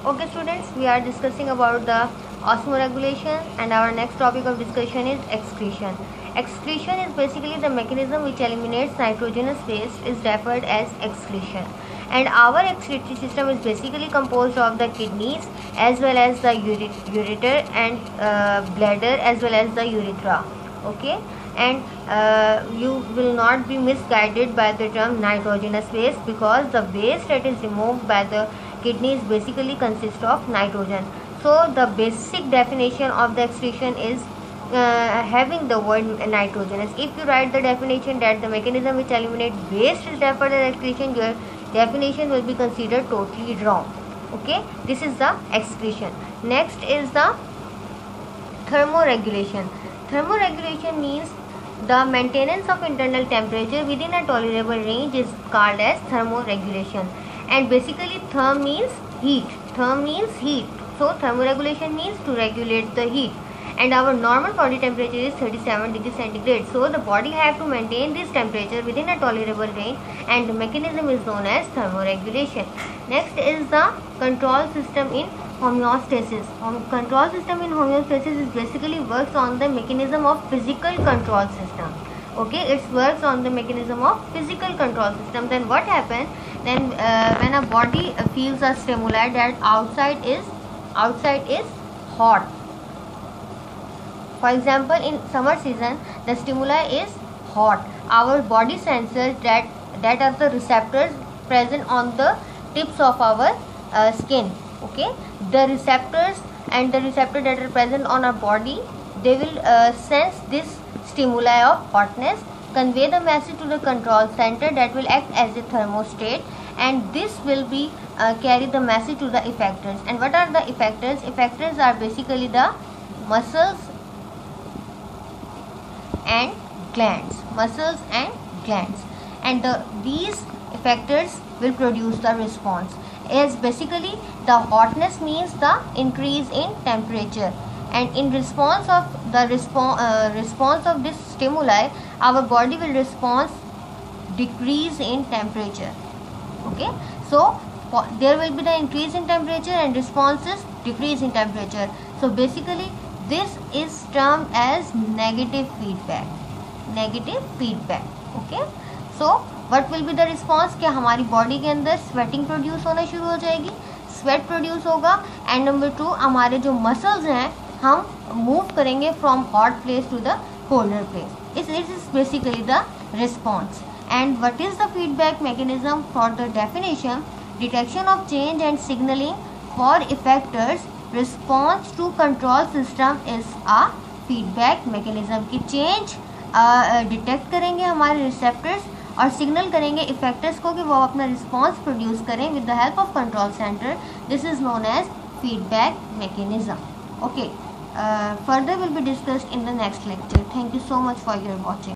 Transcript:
Okay students, we are discussing about the osmoregulation and our next topic of discussion is excretion. Excretion is basically the mechanism which eliminates nitrogenous waste is referred as excretion. And our excretory system is basically composed of the kidneys as well as the ureter and bladder as well as the urethra. Okay, and you will not be misguided by the term nitrogenous waste because the waste that is removed by the kidneys basically consist of nitrogen. So the basic definition of the excretion is having the word nitrogenous. If you write the definition that the mechanism which eliminates waste is referred as excretion, your definition will be considered totally wrong. Okay, this is the excretion. Next is the thermoregulation. Thermoregulation means the maintenance of internal temperature within a tolerable range is called as thermoregulation. And basically therm means heat. Therm means heat. So thermoregulation means to regulate the heat. And our normal body temperature is 37 degrees centigrade. So the body have to maintain this temperature within a tolerable range, and the mechanism is known as thermoregulation. Next is the control system in homeostasis. Control system in homeostasis is basically works on the mechanism of physical control system. Okay, it works on the mechanism of physical control system. Then what happens? Then when a body feels a stimuli that outside is hot. For example, in summer season, the stimuli is hot. Our body senses that are the receptors present on the tips of our skin. Okay, the receptors and the receptor that are present on our body, they will sense this stimuli of hotness, convey the message to the control center that will act as a thermostat, and this will be carry the message to the effectors. And what are the effectors? Effectors are basically the muscles and glands. And these effectors will produce the response. As basically the hotness means the increase in temperature, and in response of the response of this stimuli, our body will respond decrease in temperature. Okay, so there will be the increase in temperature and responses decrease in temperature. So basically this is termed as negative feedback. Okay, so what will be the response? कि हमारी body के अंदर sweating produce होना शुरू हो जाएगी, sweat produce होगा, and number 2 हमारे जो मसल्स हैं हम मूव करेंगे from hot place to the colder place. It is basically the response. And what is the feedback mechanism? For the definition, detection of change and signaling for effectors. Response to control system is a feedback mechanism. कि change detect करेंगे हमारे receptors और signal करेंगे effectors को कि वो अपना response produce करें with the help of control centre. This is known as feedback mechanism. Okay, further will be discussed in the next lecture. Thank you so much for your watching.